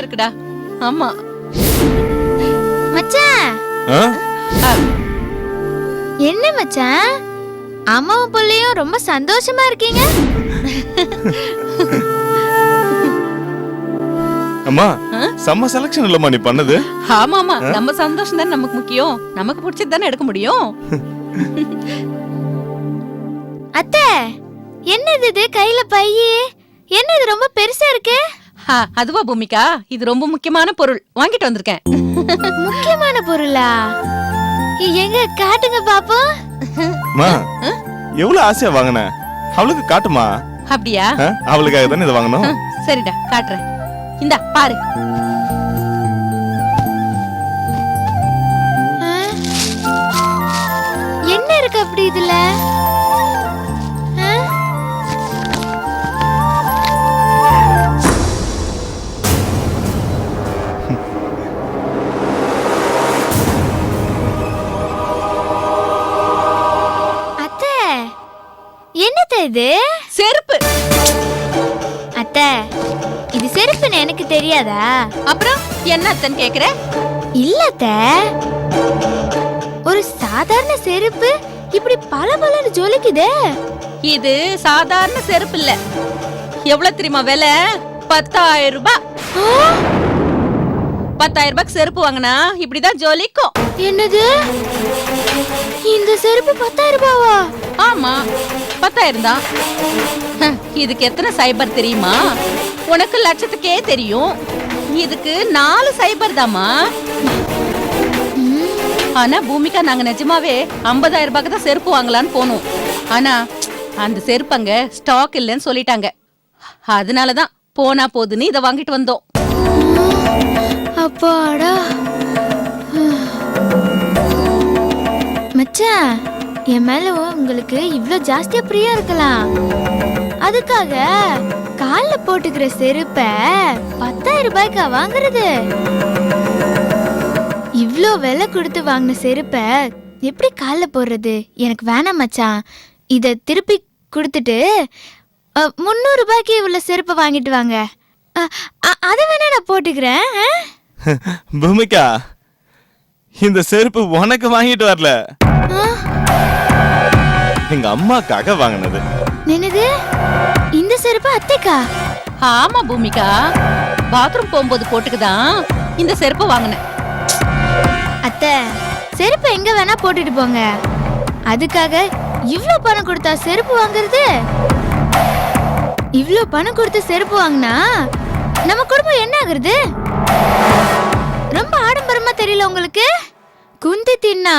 இருக்குடா. ஆமா மச்சான். என்ன மச்சான், அம்மாவும் புள்ளையும் ரொம்ப சந்தோஷமா இருக்கீங்க. அம்மா செம்ம செலக்ஷன் இல்லம்மா நீ பண்ணது. ஆமா ஆமா, நம்ம சந்தோஷம் தானே நமக்கு முக்கியம். நமக்கு பிடிச்சது தானே எடுக்க முடியும். அத்தை, என்னது இது கையில பைய? என்ன இது ரொம்ப பெருசா இருக்கு? அதுவா பூமிகா, இது ரொம்ப முக்கியமான பொருள் வாங்கிட்டு வந்திருக்கேன். முக்கியமான பொருளா? எங்க காட்டுங்க பாப்போம். மா எவ்வளவு ஆசையா வாங்கின, அவளுக்கு காட்டுமா. அப்படியா? அவளுக்காக தானே இதை வாங்கணும். சரிடா காட்டுறேன், இந்தா பாரு. என்ன இருக்கு அப்படி இதுல? என்னது இது? செருப்பு. அத்தை, இது செருப்புன்னு எனக்கு தெரியாதா? அப்புறம் என்ன அத்தன் கேக்குற? இல்ல அத்தை, ஒரு சாதாரண செருப்பு இப்படி பளபளன்னு ஜொலிக்குதே. இது சாதாரண செருப்பு இல்ல. எவ்வளவு தெரியுமா விலை? 10,000 ரூபாய். 10,000 ரூபாய்க்கு செருப்பு வாங்கினா இப்படிதான் ஜொலிக்கும். என்னது, இந்த செருப்பு 10,000 ரூபாவா? ஆமா 10,000 தான். இதுக்கு எத்தனை சைபர் தெரியுமா? உனக்கு லட்சத்துக்கே தெரியும். இதுக்கு 4 சைபர் தாமா. ஆனா பூமிகா, நாங்க நிஜமாவே 50,000 ரூபாய்க்கு தான் செருப்பு வாங்கலான்னு போனோம். ஆனா அந்த செருப்பு அங்க ஸ்டாக் இல்லைன்னு சொல்லிட்டாங்க. அதனாலதான் போனா போதுன்னு இதை வாங்கிட்டு வந்தோம். அப்பாடா. மச்சான், என் மேல உங்களுக்கு இவ்ளோ ஜாஸ்தியா பிரியம் இருக்கலாம். அதுக்காக கால்ல போட்டுக்கிற செருப்ப 10,000 ரூபாய்க்கா வாங்குறது? இவ்ளோ விலை கொடுத்து வாங்கின செருப்ப எப்படி கால்ல போடுறது? எனக்கு வேணாம் மச்சான். இத திருப்பி கொடுத்துட்டு 300 ரூபாய்க்கு உள்ள செருப்பை வாங்கிட்டு வாங்க. அத வேணா நான் போட்டுக்கிறேன். பூமிகா, இந்த செருப்பு உனக்கு வாங்கிட்டு வரல, எங்க அம்மாக்காக வாங்கினது. என்னது, இந்த செருப்பு அத்தைக்கா? ஆமா பூமிகா, பாத்ரூம் போகும்போது போட்டுக்குதான் இந்த செருப்பு வாங்கினேன். அத்தை, செருப்பு எங்க வேணா போட்டுட்டு போங்க. அதுக்காக இவ்ளோ பணம் கொடுத்தா செருப்பு வாங்குறது? இவ்ளோ பணம் கொடுத்து செருப்பு வாங்கினா நம்ம குடும்பம் என்ன ஆகுறது? ரொம்ப ஆடம்பரமா தெரியல உங்களுக்கு? குந்தி தின்னா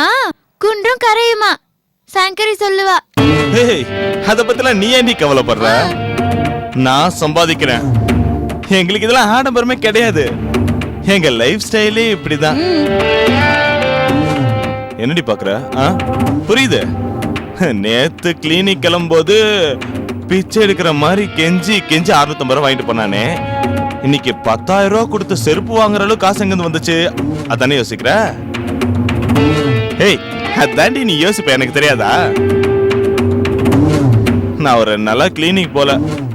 குன்றும் கரையுமா, சங்கரி சொல்லுவா. அத பத்திலாம் நீ ஏன் கவலைப்படுற? நான் சம்பாதிக்கிறேன். எங்களுக்கு இதெல்லாம் ஆடம்பரமே கிடையாது. எங்க லைஃப் ஸ்டைலே இப்படிதான். என்னடி பாக்குற? புரியுது. நேத்து கிளினிக் கிளம்போது பிச்சை எடுக்கிற மாதிரி கெஞ்சி கெஞ்சி 650 ரூபாய் வாங்கிட்டு போனானே. இன்னைக்கு 10,000 ரூபாய் கொடுத்து செருப்பு வாங்குற அளவுக்கு காசு எங்க வந்துச்சு? அதானே யோசிக்கிற? ஏய், அதாண்டி நீ யோசிப்ப, எனக்கு தெரியாதா? நான் ஒரு நல்லா கிளினிக் போல,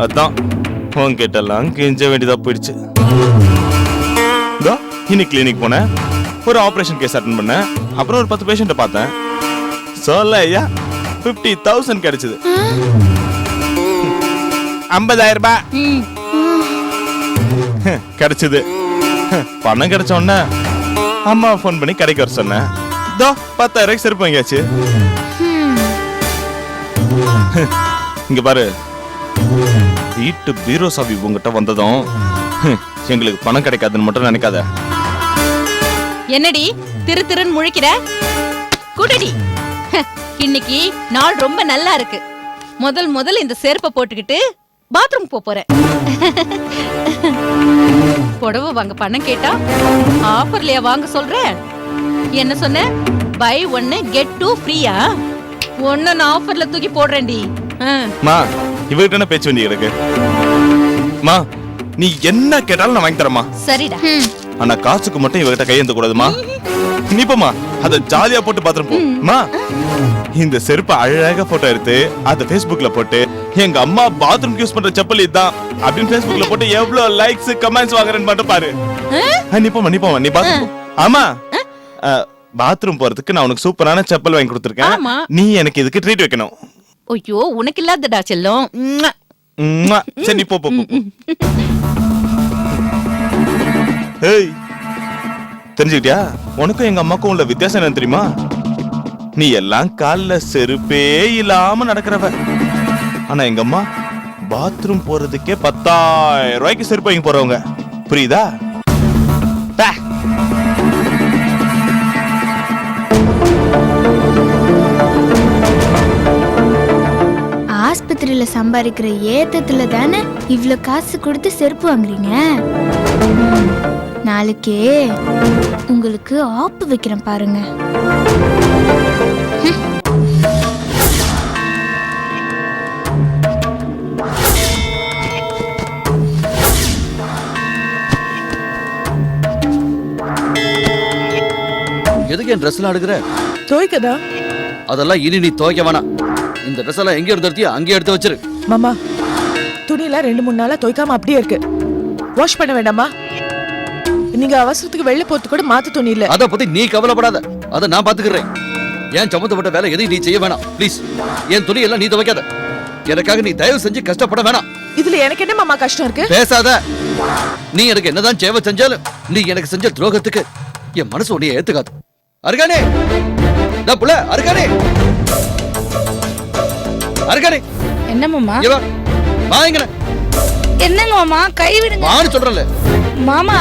அதான் உன்கிட்ட எல்லாம் கெஞ்ச வேண்டியதா போயிடுச்சு. இன்னைக்கு கிளினிக் போனேன், ஒரு ஆபரேஷன் கேஸ் அட்டெண்ட் பண்ணேன், அப்புறம் ஒரு 10 பேஷண்ட்டை பார்த்தேன். சொல்ல ஐயா 50,000 கிடைச்சது. 50,000 ரூபாய் கிடைச்சது. பணம் கிடைச்ச உடனே அம்மா போன் பண்ணி கடைக்கு வர சொன்னேன். 10,000 ரூபாய்க்கு செருப்பு வாங்கியாச்சு. இங்க பாரு, வீட்டு பீரோ சாவி உங்ககிட்ட வந்ததும் எங்களுக்கு பணம் கிடைக்காதுன்னு மட்டும் நினைக்காத. என்னடி திரு திருன்னு முழிக்கிற? குடடி. இன்னைக்கு நாள் ரொம்ப நல்லா இருக்கு. முதல் இந்த செருப்பை போட்டுக்கிட்டு பாத்ரூம் போறேன். புடவை வாங்க பணம் கேட்டா ஆஃபர்லயா வாங்க சொல்றேன்? என்ன சொன்ன? பை 1 get 2 ஃப்ரீயா? ஒன்னு நான் ஆஃபர்ல தூக்கி போடுறேன்டி. மா, இவகிட்ட என்ன பேச்சு வேண்டி இருக்கு? மா, நீ என்ன கேட்டாலும் நான் வாங்கி தரமா. சரிடா. ஆனா காசுக்கு மட்டும் இவகிட்ட கையேந்த கூடாதுமா. நீ போமா, அத ஜாலியா போட்டு பாத்ரூம் போமா. இந்த செருப்பு அழகா போட்டோ எடுத்து அத Facebookல போட்டு எங்க அம்மா பாத்ரூம் யூஸ் பண்ற செப்பல் இதுதான் அப்படின்னு Facebookல போட்டு எவ்வளவு லைக்ஸ் கமெண்ட்ஸ் வாங்குறேன்னு மட்டும் பாரு. நீ போமா நீ பாத்ரூம். ஆமா பாத்ரூம் போறதுக்கு நான் உனக்கு சூப்பரான செப்பல் வாங்கி கொடுத்துருக்கேன். ஆமா. நீ எனக்கு இதுக்கு ட்ரீட் வைக்கணும். ஐயோ உனக்கு இல்லாதடா செல்லம். சரி நீ போ போ போ. ஏய் தெரிஞ்சுக்கிட்டியா? உனக்கும் எங்க அம்மாக்கும் உள்ள வித்தியாசம் என்ன தெரியுமா? நீ எல்லாம் கால்ல செருப்பே இல்லாம நடக்கிறவ. ஆனா எங்க அம்மா பாத்ரூம் போறதுக்கே 10,000 ரூபாய்க்கு செருப்பு வாங்கி போறவங்க. புரியுதா? ஆஸ்பத்திரியில சம்பாதிக்கிற ஏத்தத்துல தானே இவ்ளோ காசு கொடுத்து செருப்பு வாங்குறீங்க. நாளைக்கே உங்களுக்கு ஆப்பு வைக்கிறேன் பாருங்க. எதுக்கு என் ட்ரெஸ் எல்லாம் எடுக்கிற? துவைக்கதா? அதெல்லாம் இனி நீ துவைக்க வேணாம். இந்த ட்ரெஸ் எல்லாம் எங்க எடுத்து எடுத்தியா அங்கே எடுத்து வச்சிரு. மாமா துணியெல்லாம் 2-3 நாளா துவைக்காம அப்படியே இருக்கு. வாஷ் பண்ண வேண்டாமா? நீங்க அவசரத்துக்கு வெளில போறது கூட மாத்து துணி இல்ல. அத பத்தி நீ கவலைப்படாத, அத நான் பாத்துக்கிறேன். ஏன் சம்பந்தப்பட்ட வேலை எதையும் நீ செய்ய வேணாம் ப்ளீஸ். என் துணி எல்லாம் நீ துவைக்காத. எனக்காக நீ தயவு செஞ்சு கஷ்டப்பட வேணாம். இதுல எனக்கு என்ன மாமா கஷ்டம் இருக்கு? பேசாத. நீ எனக்கு என்னதான் சேவை செஞ்சாலும் நீ எனக்கு செஞ்ச துரோகத்துக்கு என் மனசு உன்னைய ஏத்துக்காது. அருகானே புள்ள, அருகானே அருகானே. என்ன மாமா? வாங்க. என்னங்க மாமா? கை விடுங்க. வான்னு சொல்றல மாமா.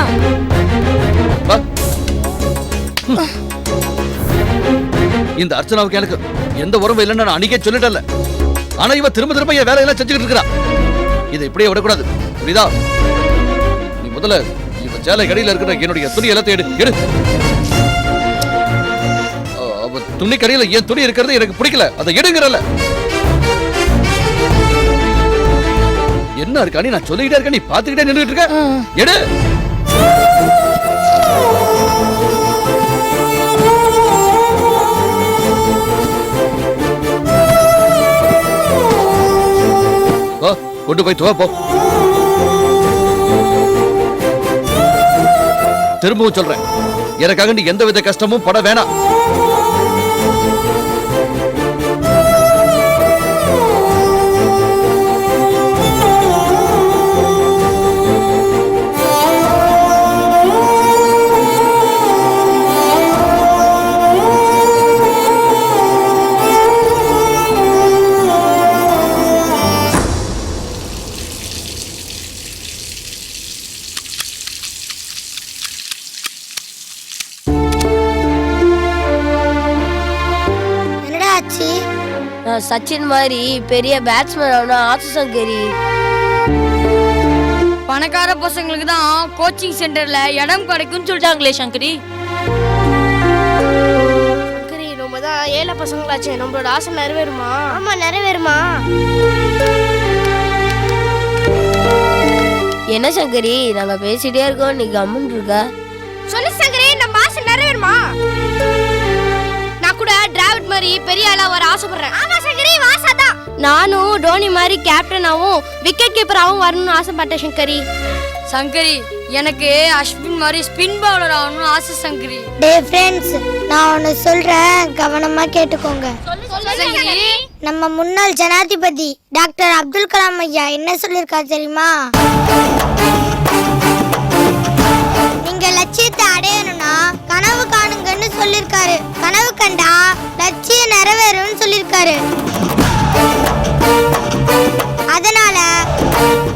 இந்த அர்ச்சனாவுக்கு எனக்கு எந்த உறவும் இல்லைன்னு நான் அன்னைக்கே சொல்லிட்டல. ஆனா இவ திரும்ப திரும்ப என் வேலையெல்லாம் செஞ்சுக்கிட்டு இருக்கிறா. இதை இப்படியே விடக்கூடாது, புரியுதா? நீ முதல்ல இவ சேலை கடையில இருக்கிற என்னுடைய துணி எல்லாத்தையும் எடு. துணி கடையில என் துணி இருக்கிறது எனக்கு பிடிக்கல, அதை எடுங்கறல. என்ன இருக்கா? நீ நான் சொல்லிக்கிட்டே இருக்க, நீ பாத்துக்கிட்டே நின்றுட்டு இருக்க. எடு. கொண்டு போய் துவ போ. திரும்பவும் சொல்றேன், எனக்காக நீ எந்த வித கஷ்டமும் பட வேணாம். சச்சின் மாதிரி பெரிய பேட்ஸ்மேன் ஆகணும் ஆசை சங்கரி. பணக்கார பசங்களுக்கு தான் கோச்சிங் சென்டர்ல இடம் கிடைக்கும்னு சொல்லிட்டாங்களே சங்கரி. சங்கரி நம்ம தான் ஏழை பசங்களாச்சே, நம்மளோட ஆசை நிறைவேறுமா? ஆமா நிறைவேறுமா? என்ன சங்கரி நாங்க பேசிட்டே இருக்கோம், நீ கம்முன்னு இருக்க. சொல்லு சங்கரி, நம்ம ஆசை நிறைவேறுமா? நான் கூட டிராவிட் மாதிரி பெரிய ஆளா வர ஆசைப்படுறேன். ஆமா சங்கரி வாசாதான். நானும் டோனி மாதிரி கேப்டனாவும் விக்கெட் கீப்பராவும் வரணும்னு ஆசைப்பட்டேன் சங்கரி. சங்கரி எனக்கு அஸ்வின் மாதிரி ஸ்பின் பவுலர் ஆகணும்னு ஆசை சங்கரி. டே ஃப்ரெண்ட்ஸ், நான் ஒன்னு சொல்றேன், கவனமா கேட்டுக்கோங்க. நம்ம முன்னாள் ஜனாதிபதி டாக்டர் அப்துல் கலாம் ஐயா என்ன சொல்லிருக்காரு தெரியுமா? நீங்க லட்சியத்தை அடையணும்னா கனவு காணுங்கன்னு சொல்லிருக்காரு. கனவு கண்டா லட்சியம் நிறைவேறும்னு சொல்லிருக்காரு. அதனால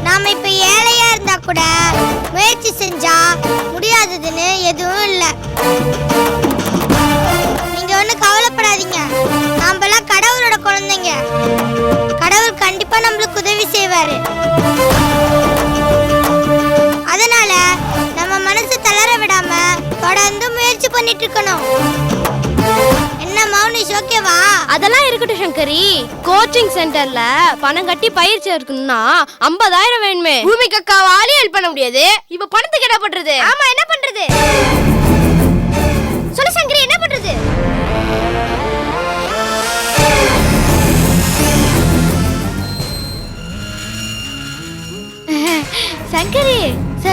நாம இப்ப ஏழையா இருந்தா கூட முயற்சி செஞ்சா முடியாததுன்னு எதுவும் இல்லை. நீங்க ஒண்ணு கவலைப்படாதீங்க, நாமெல்லாம் கடவுளோட குழந்தைங்க. கடவுள் கண்டிப்பா நம்மளுக்கு உதவி செய்வாரு. அதனால நம்ம மனசு தளர விடாம தொடர்ந்து முயற்சி பண்ணிட்டு இருக்கணும். என்ன மௌனிஷ், ஓகேவா? அதெல்லாம் இருக்கட்டும் சங்கரி. கோச்சிங் சென்டர்ல பணம் கட்டி பயிற்சி இருக்கணும்னா 50,000 வேணுமே. பூமி கக்காவாலே ஹெல்ப் பண்ண முடியாது, இப்ப பணத்துக்கு என்ன பண்றது? ஆமா என்ன பண்றது? சொல்லு சங்கரி, என்ன பண்றது?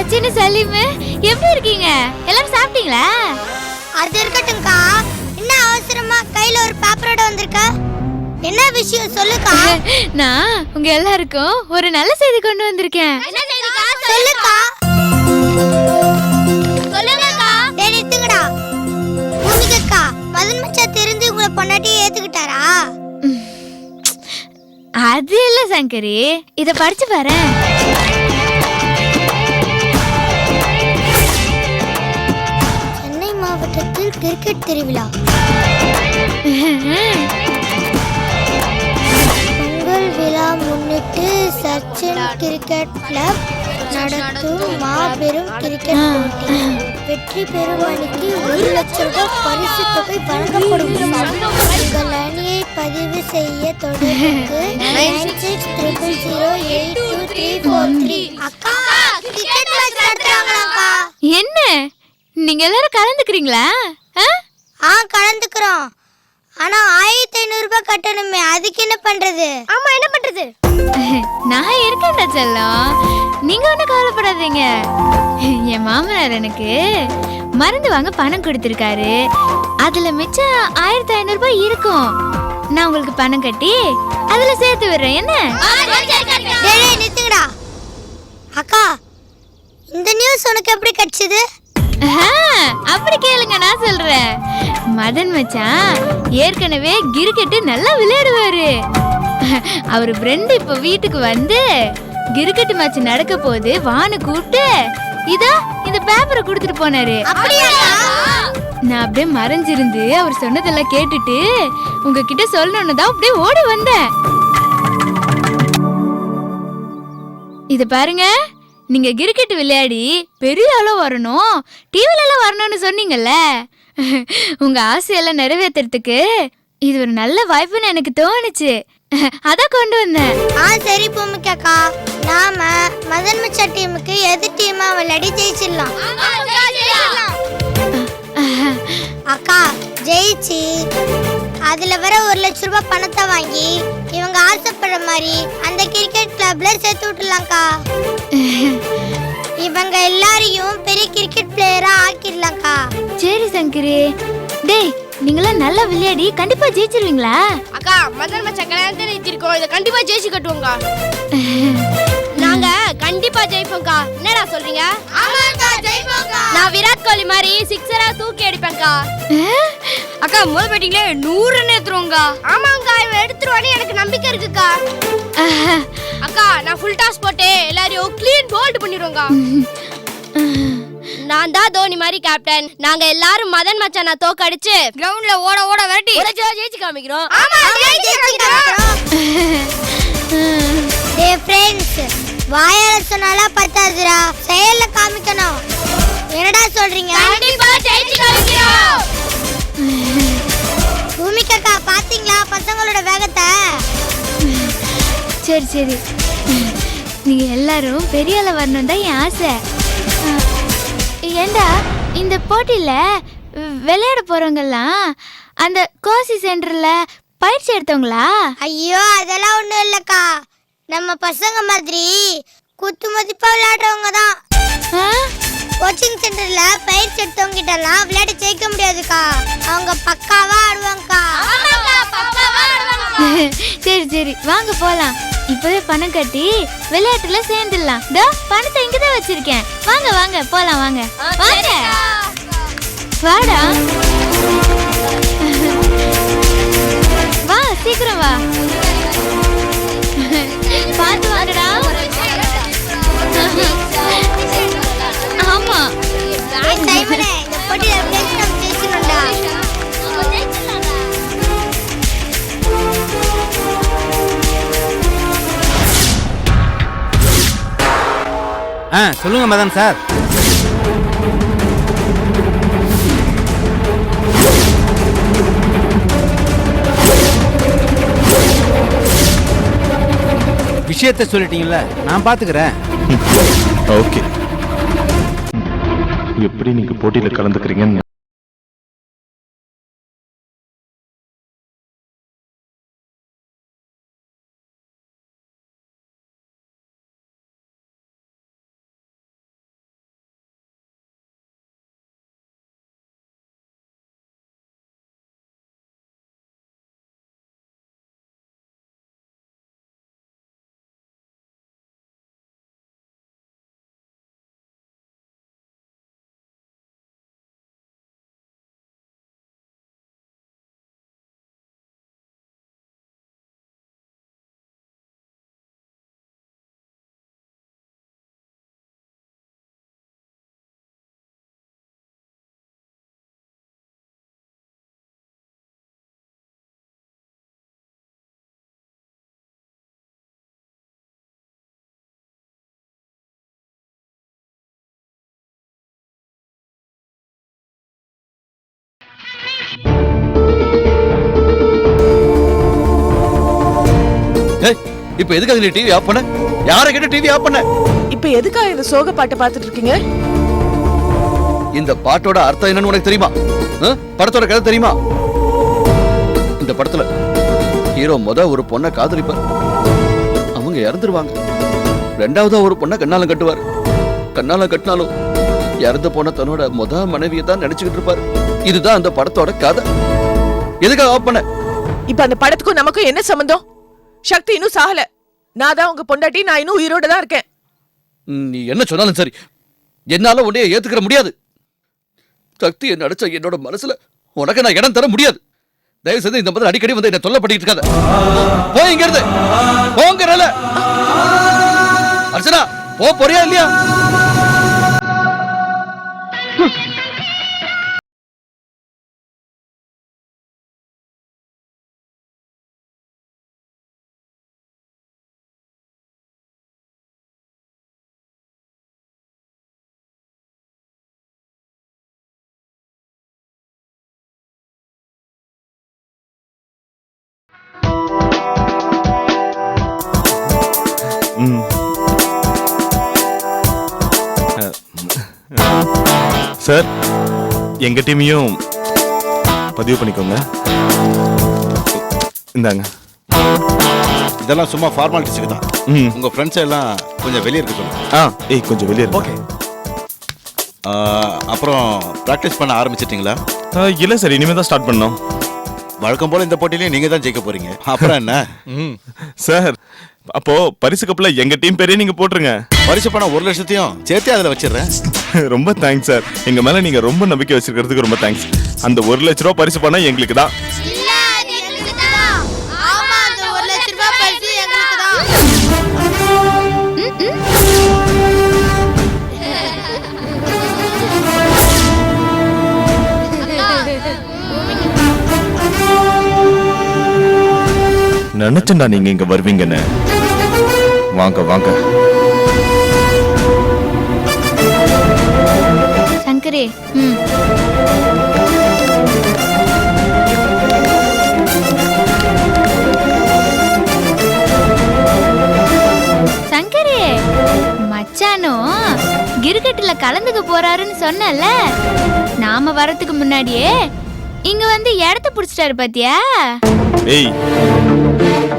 சச்சின் சலீம் எப்படி இருக்கீங்க? எல்லாரும் சாப்பிட்டீங்களா? அது இருக்கட்டும்க்கா. என்ன அவசரமா கையில ஒரு பேப்பரோட வந்திருக்க? என்ன விஷயம் சொல்லுக்கா. நான் உங்க எல்லாருக்கும் ஒரு நல்ல செய்தி கொண்டு வந்திருக்கேன். சொல்லுக்கா. சொல்லுங்கக்கா. டேய் நிறுத்துங்கடா. பூமிகா மதன் மச்சான் தெரிஞ்சு உங்களை பொண்டாட்டியை ஏத்துக்கிட்டாரா? அது இல்ல சங்கரி, இத படிச்சு பாரு. சென்னை மாவட்டத்தில் கிரிக்கெட் திருவிழா. பொங்கல் விழா முன்னிட்டு சச்சின் கிரிக்கெட் கிளப் நடத்தும் மாபெரும் கிரிக்கெட் போட்டி. வெற்றி பெறும் அணிக்கு 1 லட்சம் ரூபாய் பரிசு தொகை வழங்கப்படும். உங்கள் அணியை பதிவு செய்ய தொடர்புக்கு 9600082343. அக்கா கிரிக்கெட் மேட்ச் நடத்துறாங்களாக்கா? என்ன நீங்க எல்லாரும் கலந்துக்கிறீங்களா? கலந்துக்கிறோம். ஆனா 1500 ரூபாய் கட்டணுமே, அதுக்கு என்ன பண்றது? ஆமா என்ன பண்றது? நான் இருக்கேன்டா செல்லம், நீங்க ஒன்னும் கவலைப்படாதீங்க. என் மாமனார் எனக்கு மருந்து வாங்க பணம் கொடுத்திருக்காரு. அதுல மிச்சம் 1500 ரூபாய் இருக்கும். நான் உங்களுக்கு பணம் கட்டி அதுல சேர்த்து விடுறேன். என்ன? டேய் நிறுத்துங்கடா. அக்கா இந்த நியூஸ் உனக்கு எப்படி கிடைச்சது? அப்படி கேளுங்க, நான் சொல்றேன். மதன் மச்சான் ஏற்கனவே கிரிக்கெட் நல்லா விளையாடுவாரு. அவர் ஃப்ரெண்ட் இப்ப வீட்டுக்கு வந்து கிரிக்கெட் மேட்ச் நடக்க போது வான்னு கூப்பிட்டு இதா இந்த பேப்பரை கொடுத்துட்டு போனாரு. நான் அப்படியே மறைஞ்சிருந்து அவர் சொன்னதெல்லாம் கேட்டுட்டு உங்ககிட்ட சொல்லணும்னு தான் அப்படியே ஓடி வந்தேன். இத பாருங்க, நீங்க கிரிக்கெட் விளையாடி பெரிய ஆளோ வரணும், டிவில எல்லாம் வரணும்னு சொன்னீங்கல்ல. உங்க ஆசையெல்லாம் நிறைவேற்றுறதுக்கு இது ஒரு நல்ல வாய்ப்புன்னு எனக்கு தோணுச்சு. அதான் கொண்டு வந்தேன். சரி பூமிக்காக்கா, நாம மதன் மச்சான் டீமுக்கு எதிர் டீமா விளையாடி ஜெயிச்சிடலாம். அக்கா ஜெயிச்சு அதுல வர 1 லட்சம் ரூபாய் பணத்தை வாங்கி இவங்க ஆசைப்படுற மாதிரி அந்த கிரிக்கெட் கிளப்ல சேர்த்து விட்டுலாம்க்கா. இவங்க எல்லாரையும் பெரிய கிரிக்கெட் பிளேயரா ஆக்கிடலாம்க்கா. சரி சங்கரி. டேய் நீங்களாம் நல்லா விளையாடி கண்டிப்பா ஜெயிச்சிருவீங்களா? அக்கா மதன் மச்சான் கல்யாணத்தை நிறுத்திருக்கோம், இதை கண்டிப்பா ஜெயிச்சு கட்டுவோங்க. நாங்க கண்டிப்பா ஜெயிப்போம்க்கா. என்னடா சொல்றீங்க? நான் விராட் கோலி மாதிரி சிக்ஸரா தூக்கி அடிப்பேன்க்கா. அக்கா முதல் பேட்டிங்ல 100 ரன் எடுத்துருவோங்க. ஆமாங்கா, இவன் எடுத்துருவான்னு எனக்கு நம்பிக்கை இருக்குக்கா. அக்கா நான் ஃபுல் டாஸ் போட்டு எல்லாரையும் க்ளீன் போல்ட் பண்ணிடுவோங்க. நான் தான் தோனி மாதிரி கேப்டன். நாங்க எல்லாரும் மதன் மச்சானை தோக்கடிச்சு கிரவுண்ட்ல ஓட ஓட விரட்டி ஜெயிச்சு காமிக்கிறோம். டேய் ஃப்ரெண்ட்ஸ், வாயால சொன்னால பத்தாதுடா, செயல்ல காமிக்கணும். என்னடா சொல்றீங்க? கண்டிப்பா ஜெயிச்சு காமிக்கிறோம். பூமிகாக்கா பாத்தீங்களா பசங்களோட வேகத்தை? சரி சரி, நீங்க எல்லாரும் பெரிய ஆள வரணும் தான் என் ஆசை. ஏண்டா இந்த போட்டியில விளையாட போறவங்கெல்லாம் அந்த கோசி சென்டர்ல பயிற்சி எடுத்தவங்களா? ஐயோ அதெல்லாம் ஒண்ணும் இல்லக்கா, நம்ம பசங்க மாதிரி குத்து மதிப்பா விளையாடுறவங்க தான். கோச்சிங் சென்டர்ல பயிற்சி எடுத்தவங்க கிட்ட எல்லாம் விளையாட ஜெயிக்க முடியாதுக்கா. அவங்க பக்காவா ஆடுவாங்கக்கா. சரி சரி வாங்க போலாம். இப்பவே பணம் கட்டி விளையாட்டுல சேர்ந்துடலாம். தோ பணத்தை இங்கதான் வச்சிருக்கேன். வாங்க வாங்க போலாம் வாங்க வாங்க. வாடா வா சீக்கிரம் வா. பார்த்து வாங்கடா. ஆமா சைமனே, இந்த போட்டியில எப்படியாச்சும் நம்ம ஜெயிக்கணும்டா. சொல்லுங்க மதன் சார். விஷயத்தை சொல்லிட்டீங்கல்ல, நான் பாத்துக்கிறேன். ஓகே, எப்படி நீங்க போட்டியில கலந்துக்கிறீங்கன்னு ஏய், இப்ப எதுக்காக நீ டிவி ஆஃப் பண்ண? யாரை கேட்டு டிவி ஆஃப் பண்ண? இப்ப எதுக்கா இந்த சோக பாட்டை பார்த்துட்டு இருக்கீங்க? இந்த பாட்டோட அர்த்தம் என்னன்னு உனக்கு தெரியுமா? படத்தோட கதை தெரியுமா? இந்த படத்துல ஹீரோ ஒரு பொண்ணை காதலிப்பார், அவங்க இறந்துருவாங்க. ரெண்டாவதா ஒரு பொண்ணை கண்ணால கட்டுவார், கண்ணால கட்டினாலும் இறந்து போன தன்னோட மனைவியை தான் நினைச்சுக்கிட்டு இருப்பாரு. இதுதான் அந்த படத்தோட கதை. எதுக்காக ஆஃப் பண்ண? இப்ப அந்த படத்துக்கும் நமக்கும் என்ன சம்பந்தம்? சக்தி இன்னும் சாகல. நான் தான் உங்க பொண்டாட்டி, நான் இன்னும் உயிரோட தான் இருக்கேன். நீ என்ன சொன்னாலும் சரி, என்னால உன்னைய ஏத்துக்கிற முடியாது. சக்தி என்ன அடிச்ச என்னோட மனசுல உனக்கு நான் இடம் தர முடியாது. தயவு செய்து இந்த மாதிரி அடிக்கடி வந்து என்ன தொல்லை பண்ணிட்டு இருக்காத. போய் இங்க இருந்து போங்கறல. அர்ச்சனா, போறியா இல்லையா? சார், எங்க டீமையும் பதிவு பண்ணிக்கோங்க. இந்தாங்க. இதெல்லாம் சும்மா ஃபார்மாலிட்டிஸ்க்கு தான். ம். உங்க ஃப்ரெண்ட்ஸ் எல்லாம் கொஞ்சம் வெளியே இருக்க சொல்லுங்க. கொஞ்சம் வெளியே ஓகே. அப்புறம் ப்ராக்டிஸ் பண்ண ஆரம்பிச்சிட்டிங்களா? இல்ல சார், இனிமே தான் ஸ்டார்ட் பண்ணோம். வழக்கம் போல இந்த போட்டியிலையும் நீங்க தான் ஜெயிக்க போறீங்க. அப்புறம் என்ன? சார், அப்போ பரிசு கப்புல எங்க டீம் பேரே நீங்க போட்டுருங்க. பரிசு பணம் 1 லட்சத்தையும் சேர்த்து அதுல வச்சிடுறேன். ரொம்ப தேங்க்ஸ் சார். எங்க மேல நீங்க ரொம்ப நம்பிக்கை வச்சிருக்கிறதுக்கு ரொம்ப தேங்க்ஸ். அந்த 1 லட்ச ரூபாய் பரிசு பணம் எங்களுக்கு தான். நினைச்சேன்டா நீங்க இங்க வருவீங்கன்னு. வாங்க வாங்க. சங்கரே, சங்கரே, மச்சானும் கிரிக்கெட்ல கலந்துக்க போறாருன்னு சொன்னல. நாம வரதுக்கு முன்னாடியே இங்க வந்து இடத்த புடிச்சிட்டாரு பாத்தியா? ஏய்,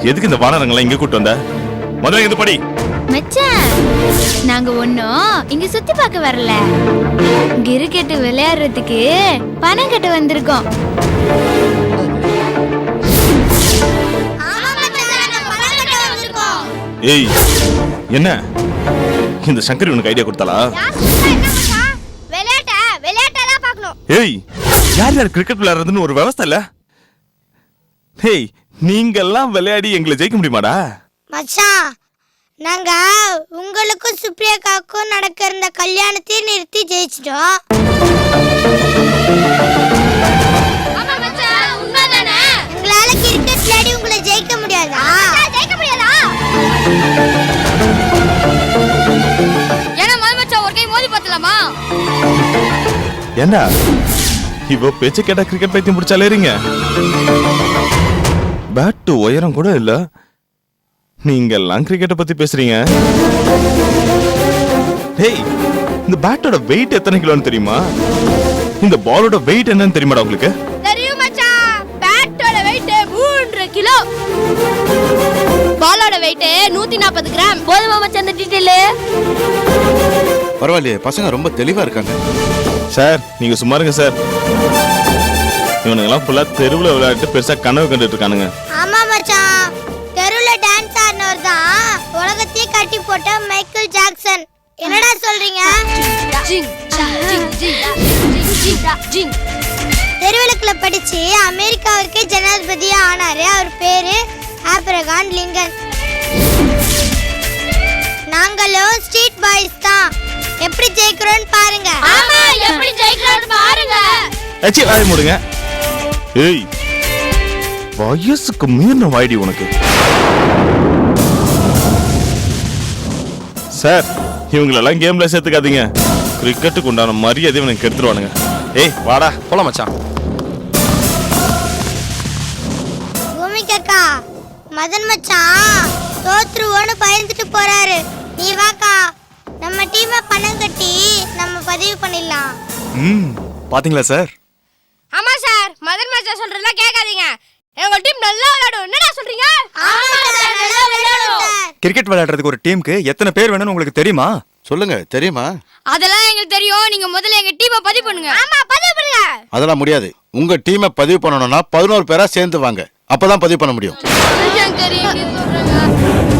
எதுக்கு இந்த வானரங்களை இங்க கூட்டு வந்த? முதல்ல இது படி. மச்சான், நாங்க ஒன்னும் இங்க சுத்தி பார்க்க வரல. கிரிக்கெட் விளையாடுறதுக்கு பணம் கட்ட வந்திருக்கோம். ஏய், என்ன இந்த சங்கரி உனக்கு ஐடியா கொடுத்தாளா? விளையாட்டெல்லாம் பார்க்கணும். ஏய், யார் யார் கிரிக்கெட் விளையாடுறதுன்னு ஒரு விவசாய இல்ல? ஏய், நீங்கெல்லாம் விளையாடி எங்களை ஜெயிக்க முடியுமாடா? மச்சான், நாங்க உங்களுக்கும் சுப்ரியாக்காக்கும் நடக்க இருந்த கல்யாணத்தையும் நிறுத்தி ஜெயிச்சிட்டோம். உங்களால கிரிக்கெட் விளையாடி உங்களை ஜெயிக்க முடியாதா? ஜெயிக்க முடியாதா? ஏன்னா மச்சான் ஒரு கை மோதி பார்த்தலாமா? ஏண்டா இவ பேச்சு கேட்டா கிரிக்கெட் பைத்தியம் பிடிச்சாலே இருங்க. பேட் உயரம் கூட இல்ல, நீங்க எல்லாம் கிரிக்கெட்டை பத்தி பேசுறீங்க. டேய், இந்த பேட்டோட வெயிட் எத்தனை கிலோன்னு தெரியுமா? இந்த பாலோட வெயிட் என்னன்னு தெரியுமாடா உங்களுக்கு? தெரியும் மச்சான், பேட்டோட வெயிட் 3 கிலோ, பாலோட வெயிட் 140 கிராம். போதுமா மச்சான் அந்த டீடைல்? பரவாயில்லையே, பசங்க ரொம்ப தெளிவா இருக்காங்க. சார், நீங்க சும்மா இருங்க சார். இவனுங்கெல்லாம் ஃபுல்லா தெருவுல விளையாட்டு பெருசா கனவு கண்டுட்டு இருக்கானுங்க. ஆமா மச்சான், தெருவுல டான்ஸ் ஆடினவர் தான் உலகத்தையே கட்டி போட்ட மைக்கேல் ஜாக்சன். என்னடா சொல்றீங்க? தெருவிளக்குல படிச்சு அமெரிக்காவிற்கே ஜனாதிபதியா ஆனாரு. அவர் பேரு ஆப்ரகாம் லிங்கன். நாங்களும் ஸ்ட்ரீட் பாய்ஸ் தான். எப்படி ஜெயிக்கிறோம்னு பாருங்க. ஆமா, எப்படி ஜெயிக்கலாம்னு பாருங்க. ஏச்சி, வாய் மூடுங்க. ஏய், வயசுக்கு மீறின வாய்டி உனக்கு. சார், இவங்களெல்லாம் கேம்ல சேர்த்துக்காதீங்க. கிரிக்கெட்டுக்கு உண்டான மரியாதை இவனுக்கு எடுத்துருவானுங்க. ஏய், வாடா போலாம் மச்சான். பூமிகா, மதன் மச்சான் தோத்துருவோன்னு பயந்துட்டு போறாரு. நீ வாக்கா, நம்ம டீமை பணம் கட்டி நம்ம பதிவு பண்ணிடலாம். பாத்தீங்களா சார்? ஆமா சார், மதன் மச்சான் சொல்றதெல்லாம் கேட்காதீங்க. எங்க டீம் நல்லா விளையாடும். என்னடா சொல்றீங்க? ஆமா சார், நல்லா விளையாடும் சார். கிரிக்கெட் விளையாடுறதுக்கு ஒரு டீமுக்கு எத்தனை பேர் வேணும்னு உங்களுக்கு தெரியுமா? சொல்லுங்க, தெரியுமா? அதெல்லாம் எங்களுக்கு தெரியும். நீங்க முதல்ல எங்க டீமை பதிவு பண்ணுங்க. ஆமா, பதிவு பண்ணுங்க. அதெல்லாம் முடியாது. உங்க டீமை பதிவு பண்ணணும்னா 11 பேரா சேர்ந்து வாங்க, அப்பதான் பதிவு பண்ண முடியும். சங்கரி இப்படி சொல்றாங்க.